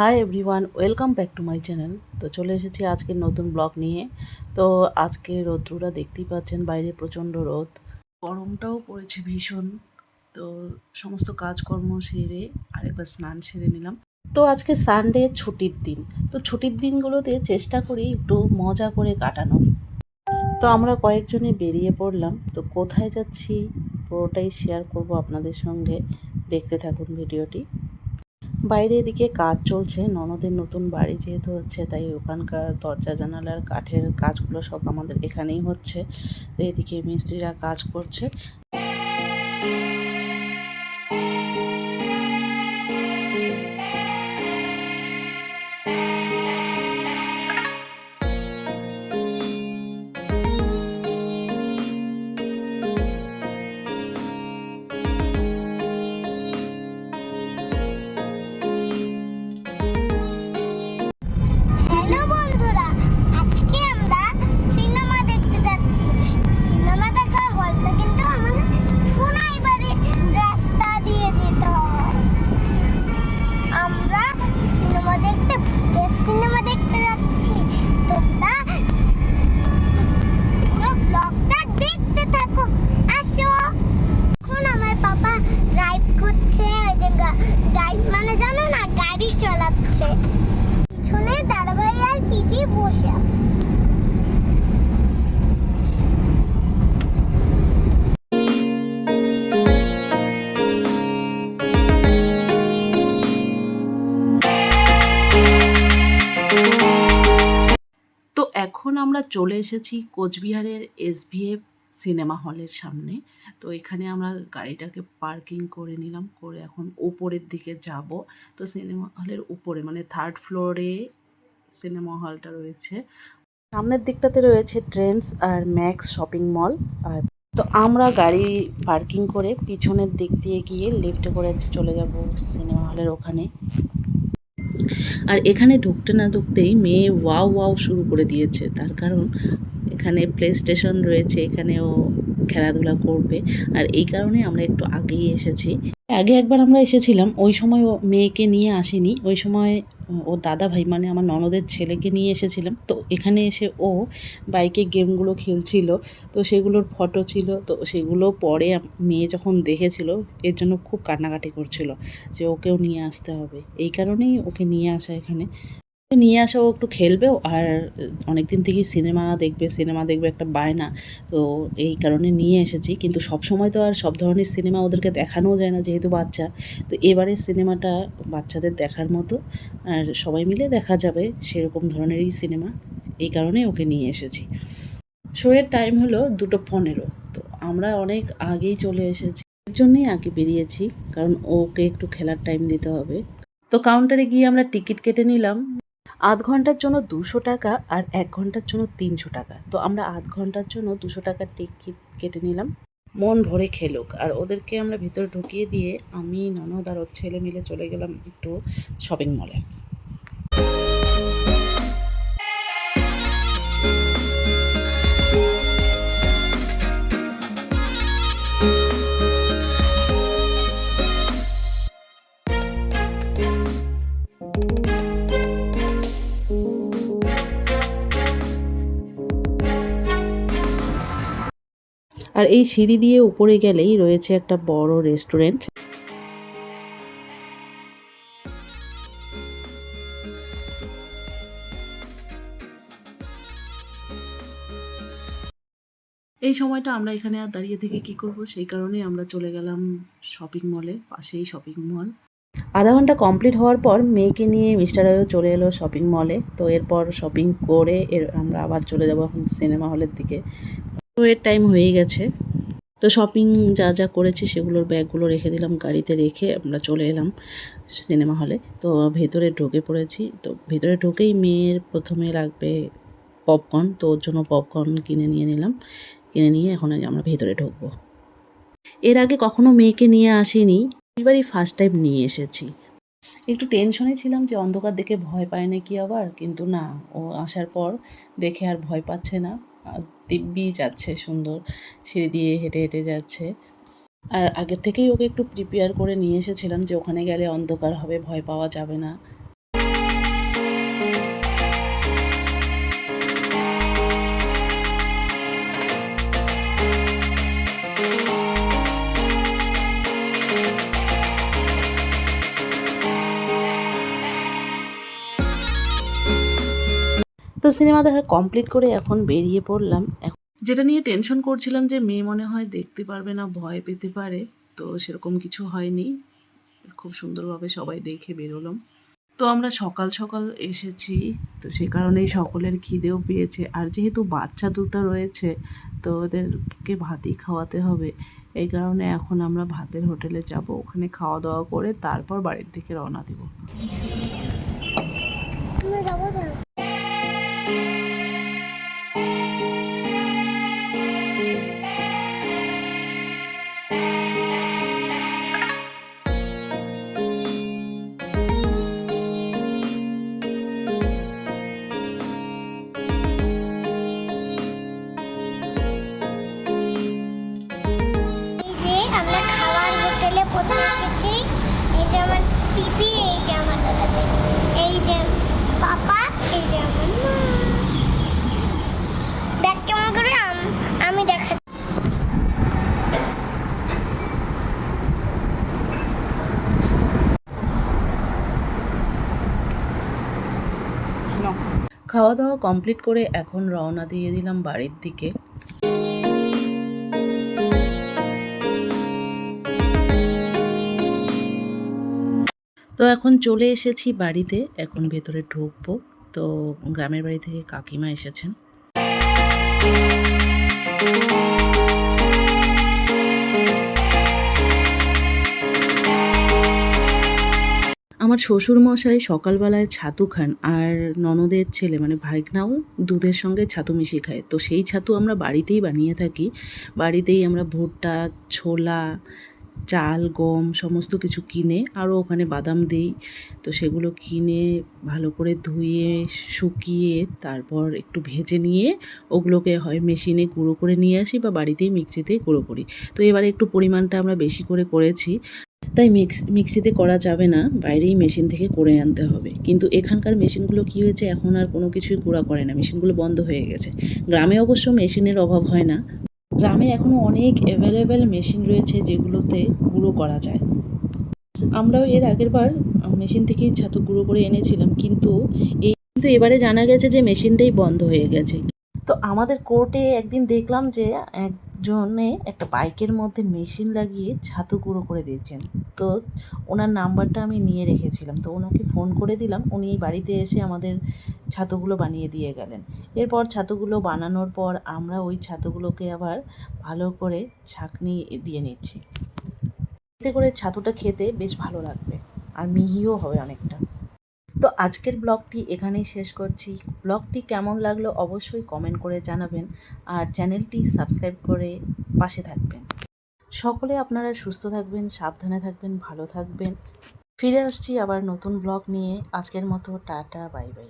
Hi everyone, welcome back to my channel. তো চলে এসেছি আজকের নতুন ব্লগ নিয়ে। তো আজকে রৌদ্রটা দেখতেই পাচ্ছেন, বাইরে প্রচণ্ড রোদ, গরমটাও পড়েছে ভীষণ। তো সমস্ত কাজকর্ম সেরে আরেকবার স্নান সেরে নিলাম। তো আজকে সানডে, ছুটির দিন। তো ছুটির দিনগুলোতে চেষ্টা করি একটু মজা করে কাটানোর। তো আমরা কয়েকজনে বেরিয়ে পড়লাম। তো কোথায় যাচ্ছি পুরোটাই শেয়ার করব আপনাদের সঙ্গে, দেখতে থাকুন ভিডিওটি। বাইরে এদিকে কাজ চলছে, ননদের নতুন বাড়ি যেহেতু হচ্ছে, তাই ওখানকার দরজা জানালার কাঠের কাজগুলো সব আমাদের এখানেই হচ্ছে। তো এদিকে মিস্ত্রিরা কাজ করছে। হ্যালো বন্ধুরা, আজকে আমরা সিনেমা দেখতে যাচ্ছি। সিনেমা দেখার হলটা কিন্তু আমাদের সোনাইবাড়ির রাস্তা দিয়ে যেতে হয়। আমরা সিনেমা দেখতে যাচ্ছি। তোমরা পুরো ব্লগটা দেখতে থাকো, আসো। এখন আমার পাপা ড্রাইভ করছে, ওই যে ড্রাইভ মানে জানো না, গাড়ি চালাচ্ছে। পিছনে দাদাভাই আর পিপি বসে আছে। তো এখন আমরা চলে এসেছি কোচবিহারের SVF সিনেমা হলের সামনে। তো এখানে আমরা গাড়িটাকে পার্কিং করে নিলাম, করে এখন উপরের দিকে যাব। তো সিনেমা হলের উপরে মানে 3rd ফ্লোরে সিনেমা হলটা রয়েছে। সামনের দিকটাতে রয়েছে ট্রেন্ডস আর ম্যাক্স শপিং মল। আর তো আমরা গাড়ি পার্কিং করে পিছনের দিক দিয়ে গিয়ে লিফটে করে চলে যাব সিনেমা হলের ওখানে। আর এখানে ঢুকতে না ঢুকতেই মেয়ে ওয়াও ওয়াও শুরু করে দিয়েছে, তার কারণ এখানে প্লে স্টেশন রয়েছে, এখানেও খেলাধুলা করবে। আর এই কারণে আমরা একটু আগেই এসেছি। আগে একবার আমরা এসেছিলাম, ওই সময় ও মেয়েকে নিয়ে আসেনি, ওই সময় ও দাদা ভাই মানে আমার ননদের ছেলেকে নিয়ে এসেছিলাম। তো এখানে এসে ও বাইকে গেমগুলো খেলছিল, তো সেগুলোর ফটো ছিল। তো সেগুলো পরে মেয়ে যখন দেখেছিল, এর জন্য খুব কান্নাকাটি করছিল যে ওকেও নিয়ে আসতে হবে। এই কারণেই ওকে নিয়ে আসা এখানে। নিয়ে আসা, ও একটু খেলবেও, আর অনেক দিন থেকেই সিনেমা দেখবে একটা বায়না। তো এই কারণে নিয়ে এসেছি। কিন্তু সব সময় তো আর সব ধরনের সিনেমা ওদেরকে দেখানোও যায় না, যেহেতু বাচ্চা। তো এবারের সিনেমাটা বাচ্চাদের দেখার মতো, আর সবাই মিলে দেখা যাবে সেরকম ধরনেরই সিনেমা। এই কারণেই ওকে নিয়ে এসেছি। শোয়ের টাইম হলো 2:15। তো আমরা অনেক আগেই চলে এসেছি, এর জন্যই আগে বেরিয়েছি, কারণ ওকে একটু খেলার টাইম দিতে হবে। তো কাউন্টারে গিয়ে আমরা টিকিট কেটে নিলাম। আধ ঘন্টার জন্য 200 টাকা আর 1 ঘন্টার জন্য 300 টাকা। তো আমরা আধ ঘন্টার জন্য 200 টাকার টিকিট কেটে নিলাম। মন ভরে খেলুক, আর ওদেরকে আমরা ভিতরে ঢুকিয়ে দিয়ে আমি, ননদ আর ওর ছেলে মিলে চলে গেলাম একটু শপিং মলে। আর এই সিঁড়ি দিয়ে উপরে গেলেই রয়েছে একটা বড় রেস্টুরেন্ট। এই সময়টা আমরা এখানে আর দাঁড়িয়ে থেকে কি করব, সেই কারণে আমরা চলে গেলাম শপিং মলে, পাশেই শপিং মল। আধা ঘন্টা কমপ্লিট হওয়ার পর মেয়েকে নিয়ে মিস্টার আয়ও চলে এলো শপিং মলে। তো এরপর শপিং করে আমরা আবার চলে যাব এখন সিনেমা হলের দিকে। তো এর টাইম হয়ে গেছে। তো শপিং যা যা করেছি সেগুলোর ব্যাগগুলো রেখে দিলাম, গাড়িতে রেখে আমরা চলে এলাম সিনেমা হলে। তো ভেতরে ঢুকে পড়েছি। তো ভেতরে ঢুকেই মেয়ের প্রথমে লাগবে পপকর্ন, তো ওর জন্য পপকর্ন কিনে নিয়ে নিলাম। কিনে নিয়ে এখন আমরা ভেতরে ঢুকবো। এর আগে কখনো মেয়েকে নিয়ে আসিনি, এবারই ফার্স্ট টাইম নিয়ে এসেছি। একটু টেনশনে ছিলাম যে অন্ধকার দেখে ভয় পায় নাকি আবার, কিন্তু না, ও আসার পর দেখে আর ভয় পাচ্ছে না। দিব্যি যাচ্ছে, সুন্দর সিঁড়ি দিয়ে হেঁটে হেঁটে যাচ্ছে। আর আগের থেকেই ওকে একটু প্রিপেয়ার করে নিয়ে এসেছিলাম যে ওখানে গেলে অন্ধকার হবে, ভয় পাওয়া যাবে না। তো সিনেমা দেখা কমপ্লিট করে এখন বেরিয়ে পড়লাম। যেটা নিয়ে টেনশন করছিলাম যে মেয়ে মনে হয় দেখতে পারবে না, ভয় পেতে পারে, তো সেরকম কিছু হয়নি। খুব সুন্দরভাবে সবাই দেখে বেরোলাম। তো আমরা সকাল সকাল এসেছি, তো সে কারণেই সকলের খিদেও পেয়েছে। আর যেহেতু বাচ্চা দুটো রয়েছে, তো ওদেরকে ভাতই খাওয়াতে হবে। এই কারণে এখন আমরা ভাতের হোটেলে যাব, ওখানে খাওয়া দাওয়া করে তারপর বাড়ির দিকে রওনা দেব। তুমি যাবো না? এই যে আমরা খাওয়ার হোটেলে পৌঁছে গেছি। এই যে আমার পিপি, এই যে আমার দাদা, এই যে পাপা, এই যে আমার মা। দেখ কেমন করে আমি দেখা। খাওয়া দাওয়া কমপ্লিট করে এখন রওনা দিয়ে দিলাম বাড়ির দিকে। তো এখন চলে এসেছি বাড়িতে, এখন ভেতরে ঢুকবো। তো গ্রামের বাড়ি থেকে কাকিমা এসেছেন। আমার শ্বশুরমশাই সকালবেলায় ছাতু খান, আর ননদের ছেলে মানে ভাইগনাও দুধের সঙ্গে ছাতু মিশিয়ে খায়। তো সেই ছাতু আমরা বাড়িতেই বানিয়ে থাকি। বাড়িতেই আমরা ভুট্টা, ছোলা, চাল, গম সমস্ত কিছু কিনে, আরও ওখানে বাদাম দিই। তো সেগুলো কিনে ভালো করে ধুয়ে শুকিয়ে তারপর একটু ভেজে নিয়ে ওগুলোকে হয় মেশিনে গুঁড়ো করে নিয়ে আসি বা বাড়িতেই মিক্সিতে গুঁড়ো করি। তো এবারে একটু পরিমাণটা আমরা বেশি করে করেছি, তাই মিক্সিতে করা যাবে না, বাইরেই মেশিন থেকে করে আনতে হবে। কিন্তু এখানকার মেশিনগুলো কী হয়েছে, এখন আর কোনো কিছুই গুঁড়া করে না, মেশিনগুলো বন্ধ হয়ে গেছে। গ্রামে অবশ্য মেশিনের অভাব হয় না, গ্রামে এখনও অনেক অ্যাভেলেবেল মেশিন রয়েছে যেগুলোতে গুঁড়ো করা যায়। আমরাও এর আগের বার মেশিন থেকেই ছাতু গুঁড়ো করে এনেছিলাম, কিন্তু এবারে জানা গেছে যে মেশিনটাই বন্ধ হয়ে গেছে। তো আমাদের কোর্টে একদিন দেখলাম যে একজনে একটা বাইকের মধ্যে মেশিন লাগিয়ে ছাতু গুঁড়ো করে দিয়েছেন। তো ওনার নাম্বারটা আমি নিয়ে রেখেছিলাম, তো ওনাকে ফোন করে দিলাম, উনি বাড়িতে এসে আমাদের ছাতুগুলো বানিয়ে দিয়ে গেলেন। এরপর ছাতুগুলো বানানোর পর আমরা ওই ছাতুগুলোকে আবার ভালো করে ছাঁকনি দিয়ে নিচ্ছি, এতে করে ছাতুটা খেতে বেশ ভালো লাগবে আর মিহিও হবে অনেকটা। তো আজকের ব্লগটি এখানেই শেষ করছি। ব্লগটি কেমন লাগলো অবশ্যই কমেন্ট করে জানাবেন, আর চ্যানেলটি সাবস্ক্রাইব করে পাশে থাকবেন। সকলে আপনারা সুস্থ থাকবেন, সাবধানে থাকবেন, ভালো থাকবেন। ফিরে আসছি আবার নতুন ব্লগ নিয়ে। আজকের মতো টাটা, বাই বাই।